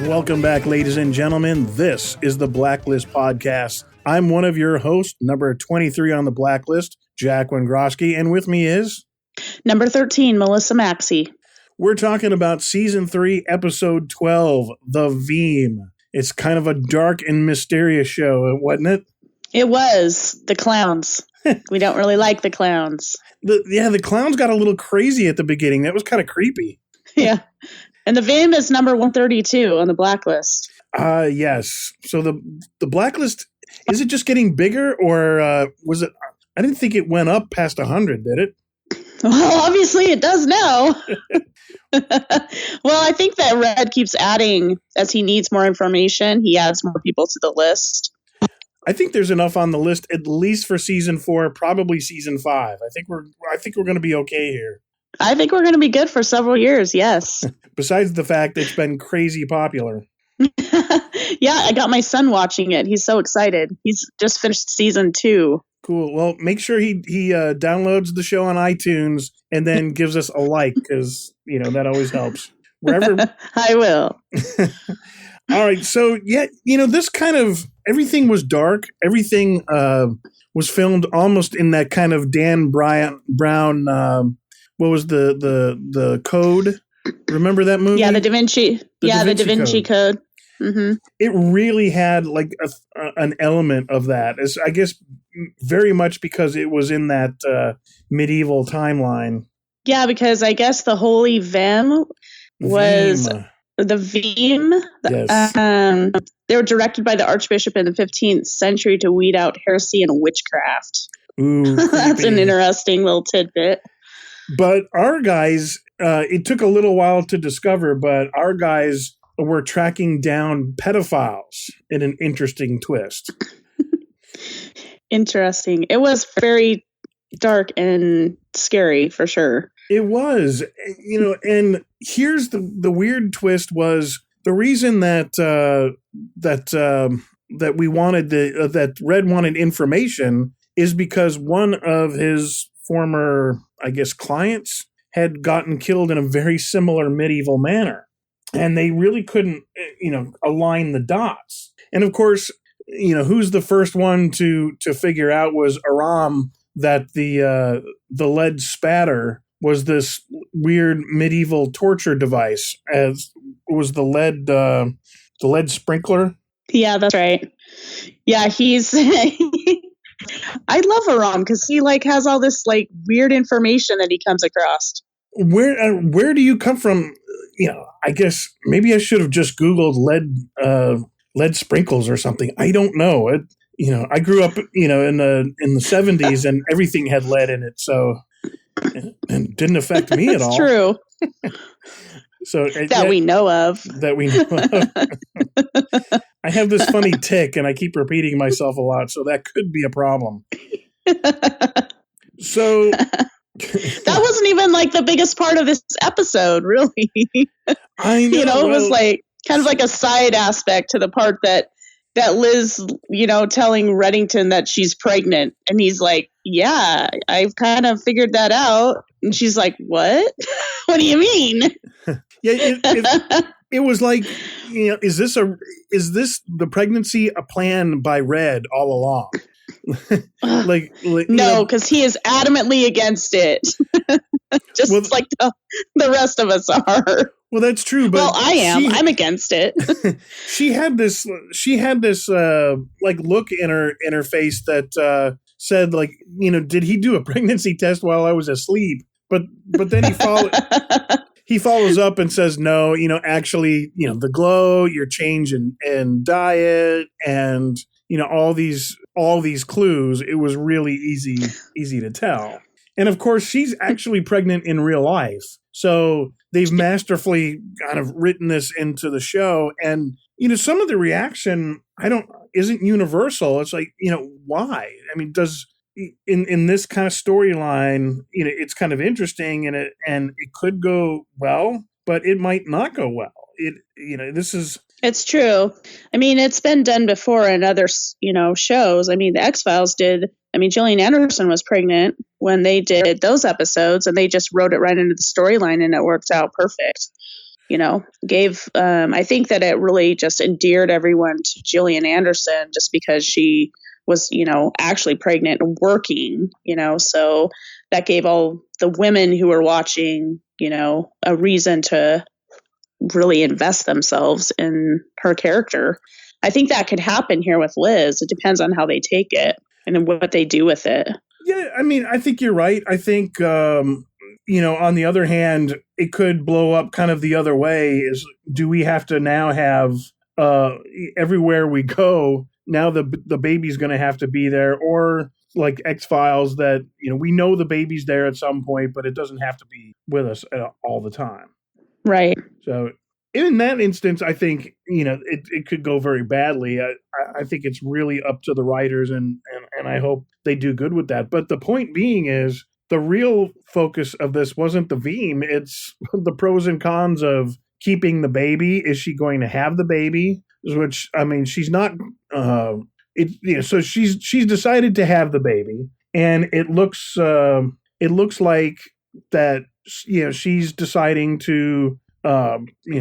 Welcome back, ladies and gentlemen. This is the Blacklist Podcast. I'm one of your hosts, number 23 on the Blacklist, Jack Wengroski, and with me is... Number 13, Melissa Maxey. We're talking about Season 3, Episode 12, The Vehm. It's kind of a dark and mysterious show, wasn't it? It was. The clowns. We don't really like the clowns. The clowns got a little crazy at the beginning. That was kind of creepy. Yeah. And the Vehm is number 132 on the Blacklist. Yes. So the Blacklist, is it just getting bigger, or was it... I didn't think it went up past 100, did it? Well, obviously it does now. Well, I think that Red keeps adding as he needs more information. He adds more people to the list. I think there's enough on the list, at least for Season 4, probably Season 5. I think we're going to be okay here. I think we're going to be good for several years, yes. Besides the fact it's been crazy popular. Yeah, I got my son watching it. He's so excited. He's just finished Season 2. Cool. Well, make sure he downloads the show on iTunes and then gives us a like, because, that always helps. Wherever. I will. All right. So, yeah, this kind of, everything was dark. Everything was filmed almost in that kind of Dan Brown, what was the Code? Remember that movie? Yeah, the Da Vinci. The Da Vinci Code. Mm-hmm. It really had like an element of that. It's, I guess, very much because it was in that medieval timeline. Yeah, because I guess the Holy Vehm was the Vehm. Yes. They were directed by the Archbishop in the 15th century to weed out heresy and witchcraft. Ooh, that's an interesting little tidbit. But our guys, it took a little while to discover, but our guys were tracking down pedophiles in an interesting twist. Interesting. It was very dark and scary, for sure. It was, and here's the weird twist was the reason that we wanted that Red wanted information is because one of his former, I guess, clients had gotten killed in a very similar medieval manner. And they really couldn't, align the dots. And of course, who's the first one to figure out was Aram that the lead spatter was this weird medieval torture device, as was the lead sprinkler. Yeah, that's right. Yeah, he's... I love Aram because he like has all this like weird information that he comes across. Where do you come from? I guess maybe I should have just Googled lead sprinkles or something. I don't know. I grew up, in the 70s and everything had lead in it, so and didn't affect me at all. That's true. So we know of. That we know of. I have this funny tick, and I keep repeating myself a lot, so that could be a problem. So that wasn't even like the biggest part of this episode, really. I know. It was like kind of like a side aspect to the part that Liz, telling Reddington that she's pregnant, and he's like, "Yeah, I've kind of figured that out." And she's like, "What? What do you mean?" Yeah, it was like, is this the pregnancy a plan by Red all along? like no, because he is adamantly against it. Just like the rest of us are. Well, that's true, but I am. I'm against it. She had this like look in her face that said like, did he do a pregnancy test while I was asleep? But then he follows up and says, no, actually, the glow, your change in diet, and all these clues, it was really easy to tell. And of course, she's actually pregnant in real life. So they've masterfully kind of written this into the show. And, some of the reaction isn't universal. It's like, why? I mean, in this kind of storyline, it's kind of interesting and it could go well, but it might not go well. It's true. I mean, it's been done before in other, shows. I mean, the X-Files did. I mean, Gillian Anderson was pregnant when they did those episodes, and they just wrote it right into the storyline, and it worked out perfect. gave, I think that it really just endeared everyone to Gillian Anderson just because she was, actually pregnant and working, so that gave all the women who were watching, a reason to really invest themselves in her character. I think that could happen here with Liz. It depends on how they take it and what they do with it. Yeah, I mean, I think you're right. I think, on the other hand, it could blow up kind of the other way. Is do we have to now have everywhere we go, now the baby's going to have to be there, or like X-Files that, we know the baby's there at some point, but it doesn't have to be with us all the time. Right. So in that instance, I think, it could go very badly. I think it's really up to the writers, and I hope they do good with that. But the point being is, the real focus of this wasn't the Vehm. It's the pros and cons of keeping the baby. Is she going to have the baby? Which, I mean, she's not. So she's decided to have the baby, and it looks like that. She's deciding to.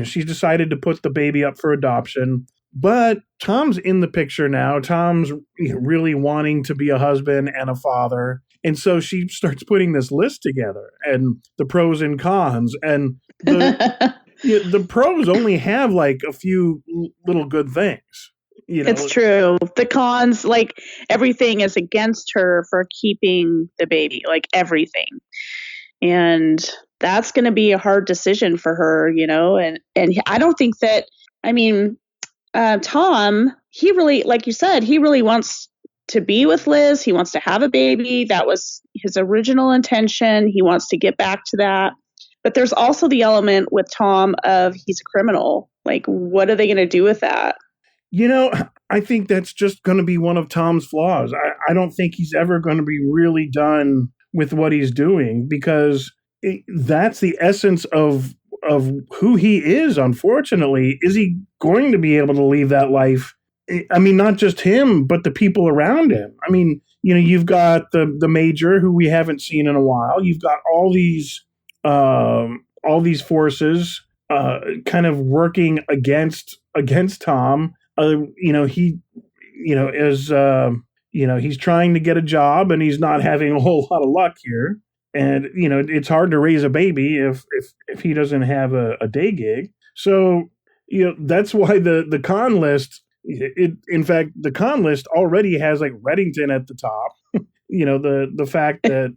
She's decided to put the baby up for adoption. But Tom's in the picture now. Tom's really wanting to be a husband and a father. And so she starts putting this list together and the pros and cons. And the pros only have like a few little good things. It's true. The cons, like everything is against her for keeping the baby, like everything. And that's going to be a hard decision for her, and I don't think that, Tom, he really, like you said, he really wants to be with Liz. He wants to have a baby. That was his original intention. He wants to get back to that. But there's also the element with Tom of he's a criminal. Like, what are they going to do with that? I think that's just going to be one of Tom's flaws. I don't think he's ever going to be really done with what he's doing, because that's the essence of who he is. Unfortunately, is he going to be able to leave that life? I mean, not just him, but the people around him. I mean, you've got the major, who we haven't seen in a while. You've got all these forces kind of working against Tom. He's trying to get a job, and he's not having a whole lot of luck here. And, it's hard to raise a baby if he doesn't have a day gig. So, that's why the con list, in fact, the con list already has like Reddington at the top. The fact that,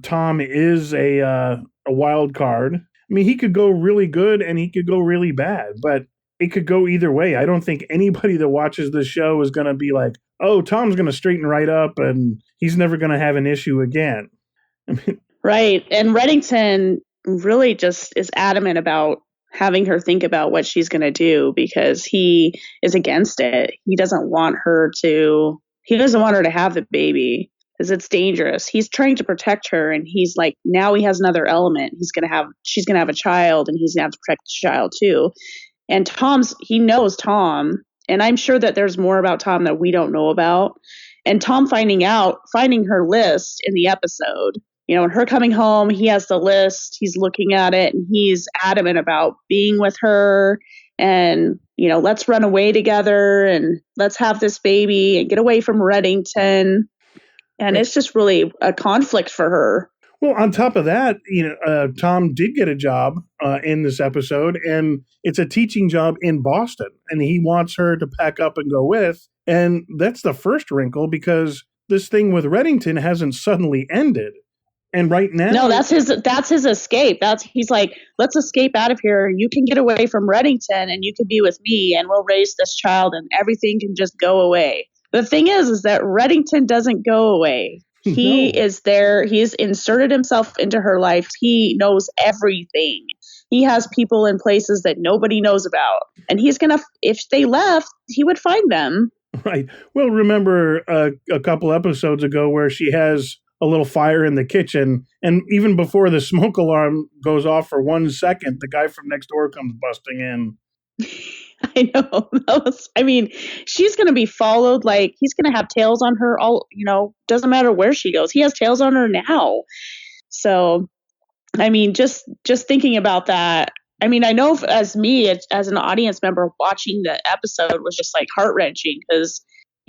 Tom is a wild card. I mean, he could go really good and he could go really bad, but it could go either way. I don't think anybody that watches this show is going to be like, oh, Tom's going to straighten right up and he's never going to have an issue again. Right. And Reddington really just is adamant about having her think about what she's going to do, because he is against it. He doesn't want her to have the baby, because it's dangerous. He's trying to protect her, and he's like, now he has another element. She's going to have a child, and he's going to have to protect the child too. And he knows Tom, and I'm sure that there's more about Tom that we don't know about. And Tom finding her list in the episode, and her coming home, he has the list, he's looking at it, and he's adamant about being with her and, let's run away together and let's have this baby and get away from Reddington. And it's just really a conflict for her. Well, on top of that, Tom did get a job in this episode, and it's a teaching job in Boston, and he wants her to pack up and go with. And that's the first wrinkle, because this thing with Reddington hasn't suddenly ended. And right now, no, that's his escape. He's like, let's escape out of here. You can get away from Reddington, and you can be with me, and we'll raise this child, and everything can just go away. The thing is that Reddington doesn't go away. He is there. He's inserted himself into her life. He knows everything. He has people in places that nobody knows about. And he's going to, if they left, he would find them. Right. Well, remember a couple episodes ago where she has a little fire in the kitchen, and even before the smoke alarm goes off for 1 second, the guy from next door comes busting in. I know. She's going to be followed. Like, he's going to have tails on her all, doesn't matter where she goes. He has tails on her now. So, just thinking about that, I mean, I know as me, as an audience member watching the episode was just like heart-wrenching because,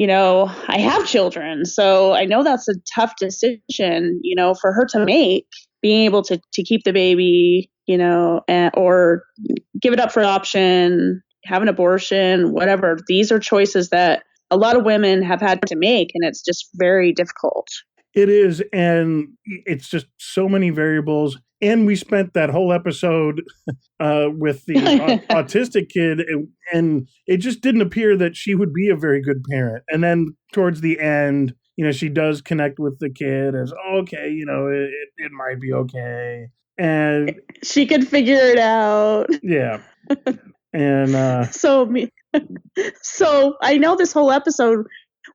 I have children. So I know that's a tough decision, for her to make, being able to keep the baby, or give it up for adoption, have an abortion, whatever. These are choices that a lot of women have had to make, and it's just very difficult. It is, and it's just so many variables. And we spent that whole episode with the autistic kid, and it just didn't appear that she would be a very good parent. And then towards the end, she does connect with the kid as, okay, it might be okay. And she could figure it out. Yeah. And so I know this whole episode,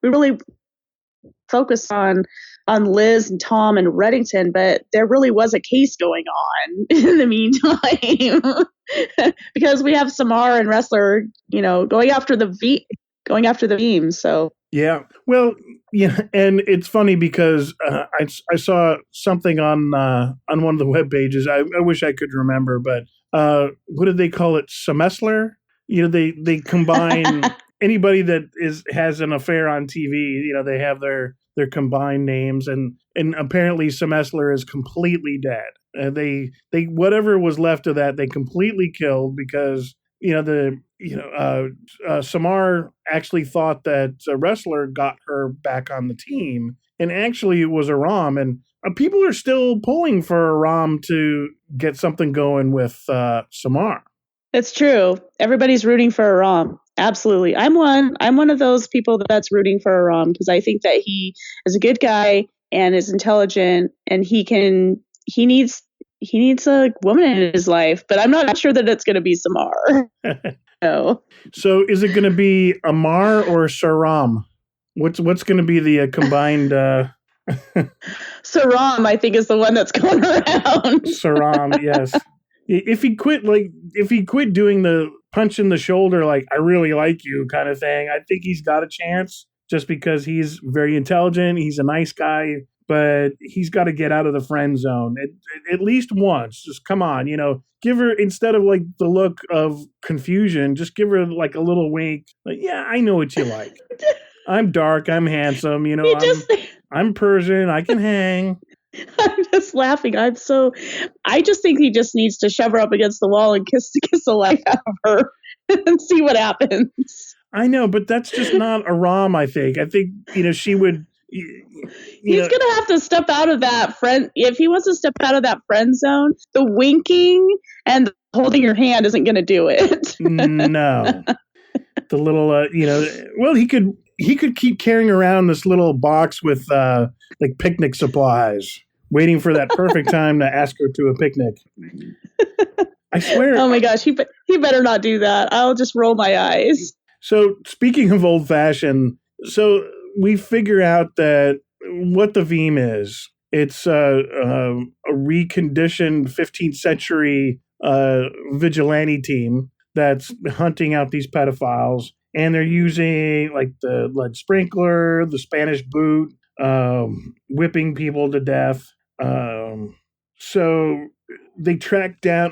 we really focused on Liz and Tom and Reddington, but there really was a case going on in the meantime because we have Samar and Wrestler, going after the Vehm. So yeah, well, yeah, and it's funny because I saw something on one of the web pages. I wish I could remember, but what did they call it? Semesler? They combine anybody that has an affair on TV. They have their combined names, and apparently Semesler is completely dead. They whatever was left of that, they completely killed because Samar actually thought that Wrestler got her back on the team, and actually it was Aram, and people are still pulling for Aram to get something going with Samar. It's true. Everybody's rooting for Aram. Absolutely. I'm one of those people that's rooting for Aram because I think that he is a good guy and is intelligent, and he needs a woman in his life, but I'm not sure that it's going to be Samar. No. So is it going to be Amar or Saram? What's going to be the combined Saram, I think, is the one that's going around. Saram, yes. If he quit doing the punch in the shoulder, like, I really like you kind of thing, I think he's got a chance just because he's very intelligent. He's a nice guy, but he's got to get out of the friend zone at least once. Just come on, give her, instead of like the look of confusion, just give her like a little wink. Like, yeah, I know what you like. I'm dark. I'm handsome. I'm Persian. I can hang. I'm just laughing. I just think he just needs to shove her up against the wall and kiss the life out of her and see what happens. I know, but that's just not Aram, I think. I think, she would... He's going to have to step out of that friend. If he wants to step out of that friend zone, the winking and the holding your hand isn't going to do it. No. The little, well, he could keep carrying around this little box with like picnic supplies, waiting for that perfect time to ask her to a picnic. I swear. Oh my gosh, he better not do that. I'll just roll my eyes. So speaking of old fashioned, we figure out that what the Vehm is. It's a reconditioned 15th century vigilante team that's hunting out these pedophiles. And they're using like the lead sprinkler, the Spanish boot, whipping people to death. So they track down,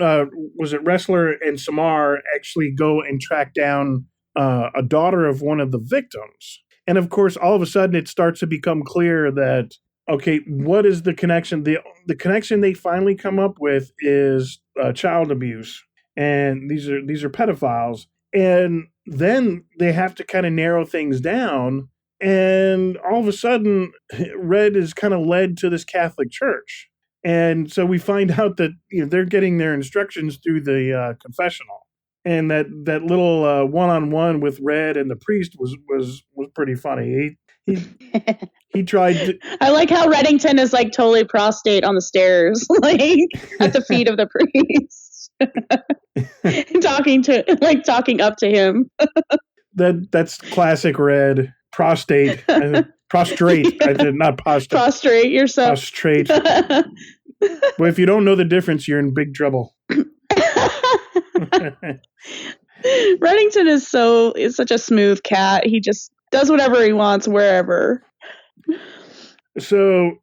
was it Wrestler and Samar actually go and track down a daughter of one of the victims. And of course, all of a sudden it starts to become clear that, okay, what is the connection? The connection they finally come up with is child abuse. And these are pedophiles. And then they have to kind of narrow things down. And all of a sudden, Red is kind of led to this Catholic church. And so we find out that they're getting their instructions through the confessional. And that little one-on-one with Red and the priest was pretty funny. He tried to... I like how Reddington is like totally prostrate on the stairs, like at the feet of the priest. talking up to him. That's classic Red. Prostrate. Prostrate. I did not prostrate. Prostrate yourself. Prostrate. Well, if you don't know the difference, you're in big trouble. Reddington is such a smooth cat. He just does whatever he wants wherever. So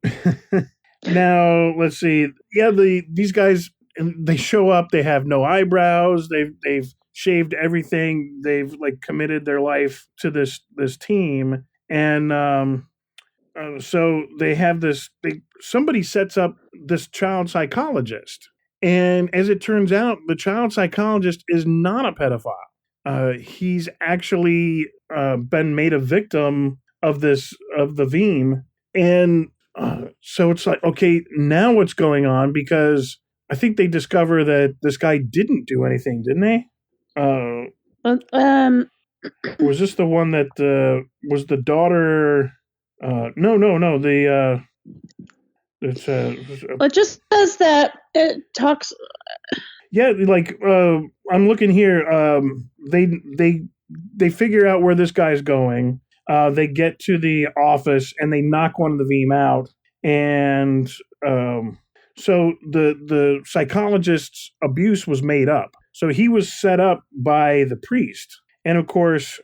now let's see. Yeah, these guys they show up. They have no eyebrows. They've shaved everything. They've like committed their life to this team, and so they have this. Somebody sets up this child psychologist, and as it turns out, the child psychologist is not a pedophile. He's actually been made a victim of the Vehm, and so it's like, okay, now what's going on? Because I think they discover that this guy didn't do anything, didn't they? Was this the one that was the daughter? No. It just says that it talks. Yeah, like I'm looking here. They figure out where this guy's going. They get to the office and they knock one of the Vehm out, and so the psychologist's abuse was made up. So he was set up by the priest, and of course,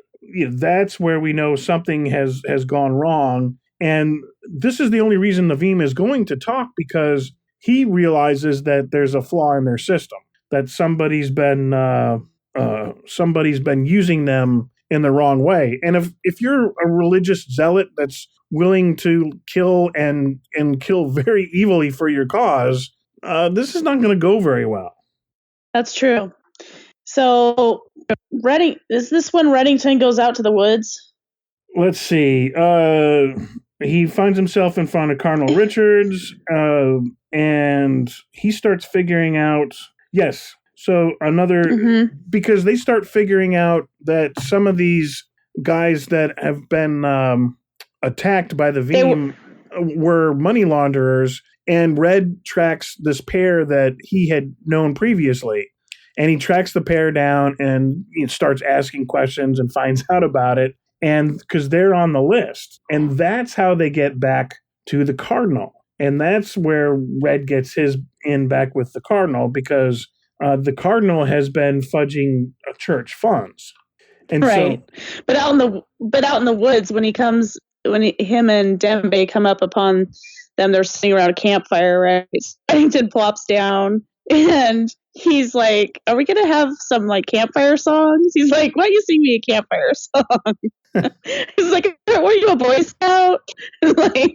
that's where we know something has gone wrong. And this is the only reason the Vehm is going to talk, because he realizes that there's a flaw in their system, that somebody's been using them in the wrong way. And if you're a religious zealot that's willing to kill and kill very evilly for your cause, this is not going to go very well. That's true. So, is this when Reddington goes out to the woods? Let's see. He finds himself in front of Cardinal Richards, and he starts figuring out. Yes. So because they start figuring out that some of these guys that have been attacked by the Vehm were money launderers, and Red tracks this pair that he had known previously, and he tracks the pair down and starts asking questions and finds out about it, and because they're on the list, and that's how they get back to the Cardinal, and that's where Red gets his in back with the Cardinal, because the Cardinal has been fudging church funds, and right. So, but out in the woods, when him and Dembe come up upon them, they're sitting around a campfire. Right, Reddington plops down, and he's like, "Are we gonna have some like campfire songs?" He's like, "Why don't you sing me a campfire song?" He's like, "Were you a Boy Scout?" Like,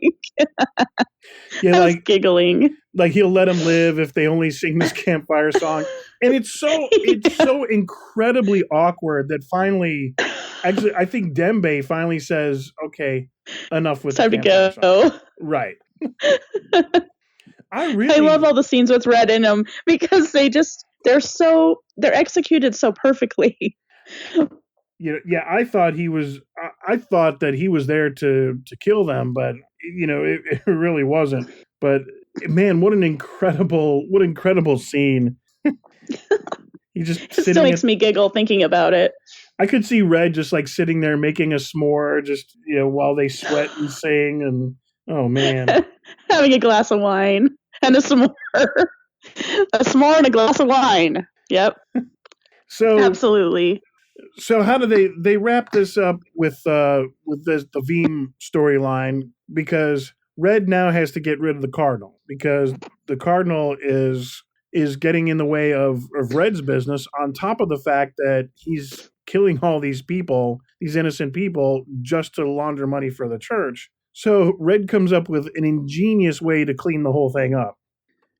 yeah, I was giggling. Like he'll let them live if they only sing this campfire song, and it's so incredibly awkward that finally, actually, I think Dembe finally says, "Okay, enough with time to go." Song. Right. I love all the scenes with Red in them, because they're executed so perfectly. Yeah, I thought that he was there to kill them, but it really wasn't. But man, what an incredible scene. He just it still makes me giggle thinking about it. I could see Red just like sitting there making a s'more, just while they sweat and sing, and oh man, having a glass of wine and a s'more, and a glass of wine. Yep. So absolutely. So how do they wrap this up with the Vehm storyline? Because Red now has to get rid of the Cardinal, because the Cardinal is getting in the way of Red's business, on top of the fact that he's killing all these people, these innocent people, just to launder money for the church. So Red comes up with an ingenious way to clean the whole thing up,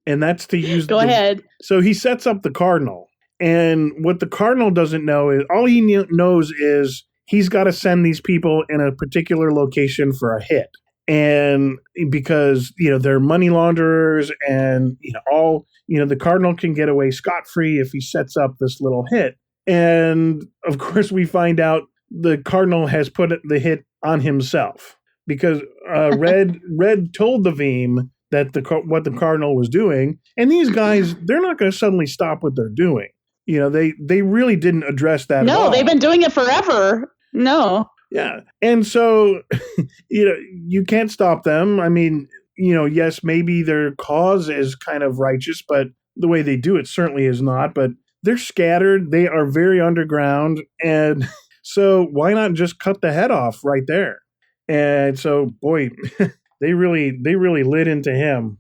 and that's to use. Go ahead. So he sets up the Cardinal. And what the Cardinal doesn't know is, all he knows is he's got to send these people in a particular location for a hit. And because, they're money launderers, and, the Cardinal can get away scot-free if he sets up this little hit. And of course, we find out the Cardinal has put the hit on himself, because Red told the Vehm that what the Cardinal was doing. And these guys, they're not going to suddenly stop what they're doing. They really didn't address that at all. No, they've been doing it forever. No. Yeah. And so, you can't stop them. I mean, yes, maybe their cause is kind of righteous, but the way they do it certainly is not. But they're scattered. They are very underground. And so why not just cut the head off right there? And so, boy, they really lit into him.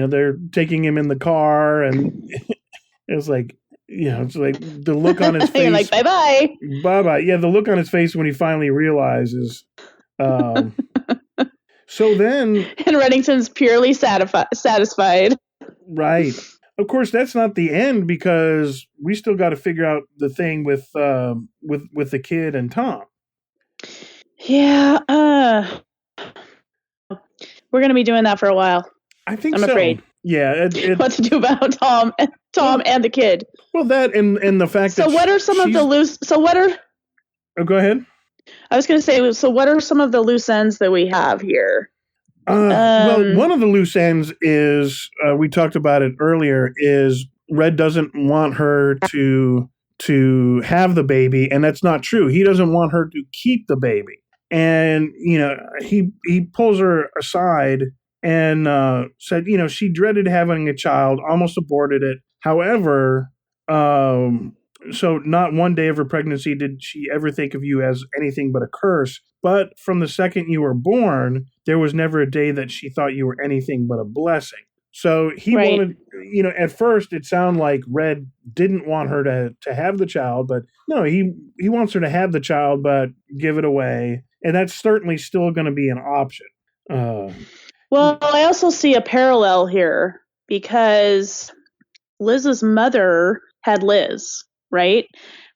they're taking him in the car, and it's like, it's like the look on his face. You're like, bye-bye. Bye-bye. Yeah, the look on his face when he finally realizes. So then... And Reddington's purely satisfied. Right. Of course, that's not the end, because we still got to figure out the thing with the kid and Tom. Yeah. We're going to be doing that for a while. I think I'm so. afraid. Yeah. What to do about Tom and the kid. Well, that and the fact that... So what are some of the loose... So what are... Oh, go ahead. I was going to say, so what are some of the loose ends that we have here? Well, one of the loose ends is, we talked about it earlier, is Red doesn't want her to have the baby, and that's not true. He doesn't want her to keep the baby. And, he pulls her aside and said, she dreaded having a child, almost aborted it. However, so not one day of her pregnancy did she ever think of you as anything but a curse. But from the second you were born, there was never a day that she thought you were anything but a blessing. So he wanted, at first it sounded like Red didn't want her to have the child, but no, he wants her to have the child, but give it away. And that's certainly still going to be an option. Well, I also see a parallel here, because Liz's mother had Liz, right?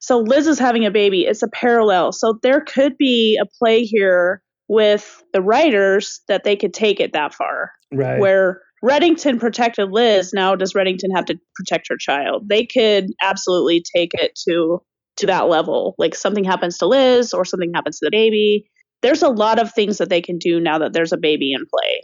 So Liz is having a baby. It's a parallel. So there could be a play here with the writers that they could take it that far. Right. Where Reddington protected Liz, now does Reddington have to protect her child? They could absolutely take it to that level. Like something happens to Liz or something happens to the baby. There's a lot of things that they can do now that there's a baby in play.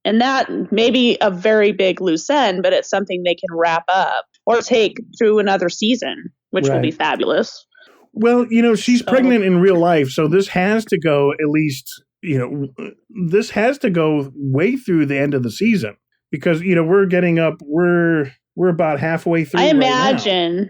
And that may be a very big loose end, but it's something they can wrap up or take through another season, which will be fabulous. Well, she's pregnant in real life, so this has to go at least, this has to go way through the end of the season, because, we're about halfway through. I imagine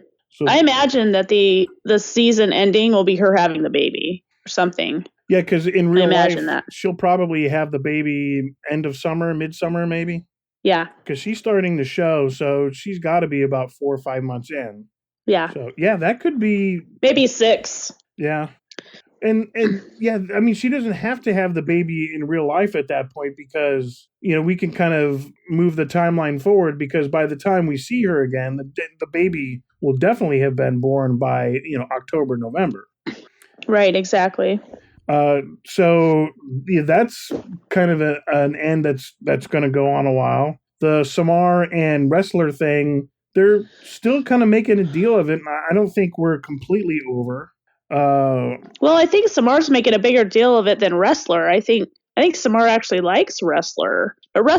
that the season ending will be her having the baby or something. Yeah, because in real life, she'll probably have the baby end of summer, midsummer, maybe. Yeah. Because she's starting the show, so she's got to be about 4 or 5 months in. Yeah. So, yeah, that could be... Maybe 6. Yeah. And yeah, I mean, she doesn't have to have the baby in real life at that point, because, we can kind of move the timeline forward, because by the time we see her again, the baby will definitely have been born by, October, November. Right, exactly. So yeah, that's kind of an end that's going to go on a while. The Samar and Wrestler thing, they're still kind of making a deal of it. I don't think we're completely over. Well, I think Samar's making a bigger deal of it than Wrestler. I think Samar actually likes Wrestler, but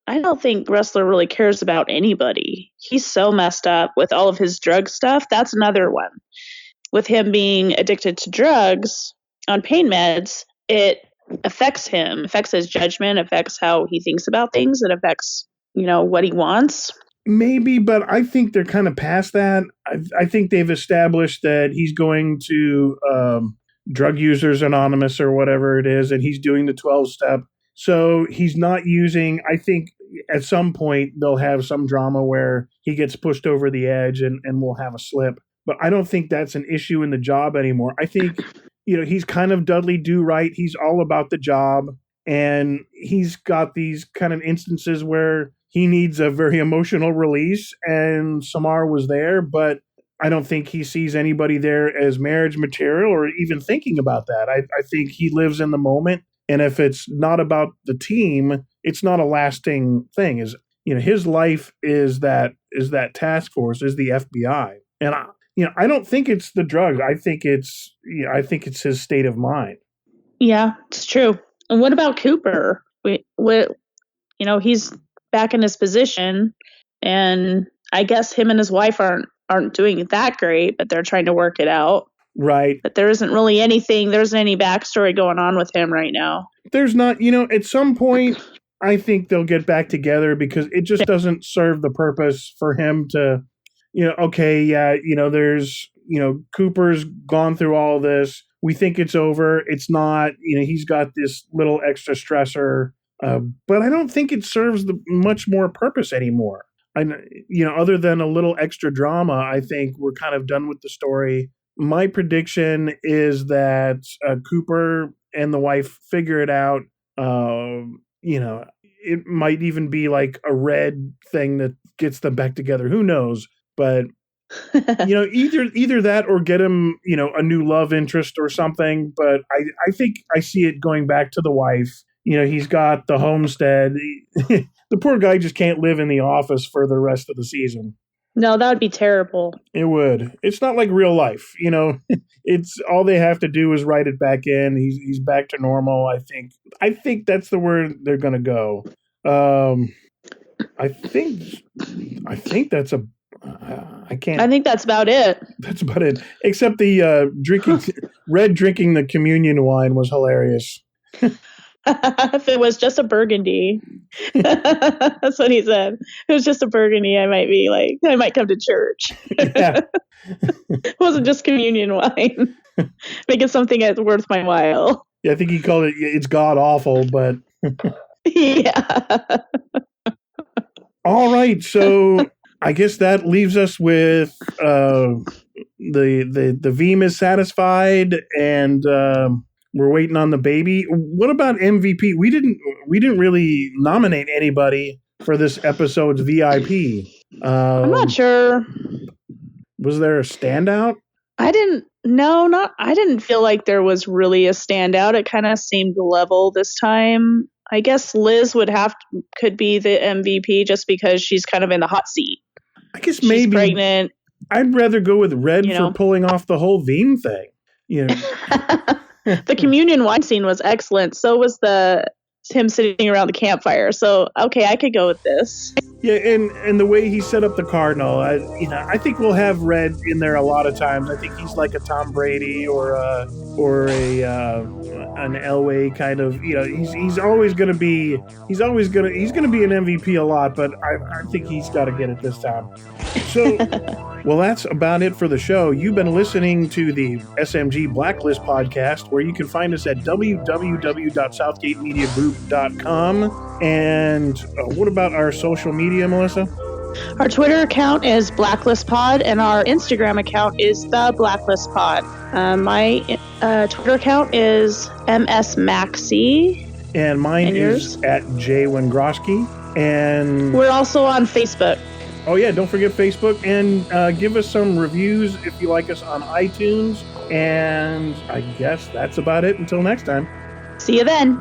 I don't think Wrestler really cares about anybody. He's so messed up with all of his drug stuff. That's another one. With him being addicted to drugs on pain meds, it affects him, affects his judgment, affects how he thinks about things. It affects, what he wants. Maybe, but I think they're kind of past that. I think they've established that he's going to Drug Users Anonymous or whatever it is, and he's doing the 12-step. So he's not using, I think at some point they'll have some drama where he gets pushed over the edge and will have a slip. But I don't think that's an issue in the job anymore. I think... he's kind of Dudley Do-Right. He's all about the job. And he's got these kind of instances where he needs a very emotional release. And Samar was there, but I don't think he sees anybody there as marriage material or even thinking about that. I think he lives in the moment. And if it's not about the team, it's not a lasting thing. His life is that task force, is the FBI. And I don't think it's the drugs. I think it's his state of mind. Yeah, it's true. And what about Cooper? He's back in his position, and I guess him and his wife aren't doing it that great, but they're trying to work it out. Right. But there isn't really anything. There isn't any backstory going on with him right now. There's not. At some point, I think they'll get back together, because it just doesn't serve the purpose for him to. There's, Cooper's gone through all this. We think it's over. It's not, he's got this little extra stressor But I don't think it serves much more purpose anymore. Other than a little extra drama, I think we're kind of done with the story. My prediction is that Cooper and the wife figure it out. It might even be like a red thing that gets them back together. Who knows? But either that or get him, a new love interest or something. But I think I see it going back to the wife. He's got the homestead. The poor guy just can't live in the office for the rest of the season. No, that would be terrible. It would. It's not like real life, It's all they have to do is write it back in. He's back to normal. I think that's the word they're going to go. I think that's a. I can't. I think that's about it. That's about it. Except the drinking the communion wine was hilarious. If it was just a burgundy, that's what he said. If it was just a burgundy, I might come to church. Yeah. It wasn't just communion wine. Make it something that's worth my while. Yeah, I think he called it's god awful, but yeah. All right, so I guess that leaves us with the Vehm is satisfied, and we're waiting on the baby. What about MVP? We didn't really nominate anybody for this episode's VIP. I'm not sure. Was there a standout? I didn't feel like there was really a standout. It kind of seemed level this time. I guess Liz could be the MVP just because she's kind of in the hot seat. I guess she's maybe pregnant. I'd rather go with Red for pulling off the whole Vehm thing. The communion wine scene was excellent. So was him sitting around the campfire. So okay, I could go with this. Yeah, and the way he set up the Cardinal, I think we'll have Red in there a lot of times. I think he's like a Tom Brady or an Elway kind of. He's always going to be an MVP a lot, but I think he's got to get it this time. So, well, that's about it for the show. You've been listening to the SMG Blacklist Podcast, where you can find us at www.southgatemediagroup.com. And what about our social media, Melissa? Our Twitter account is Blacklist Pod, and our Instagram account is The Blacklist Pod. My Twitter account is MSMaxi. And mine is at JWengroski. And we're also on Facebook. Oh, yeah, don't forget Facebook. And give us some reviews if you like us on iTunes. And I guess that's about it until next time. See you then.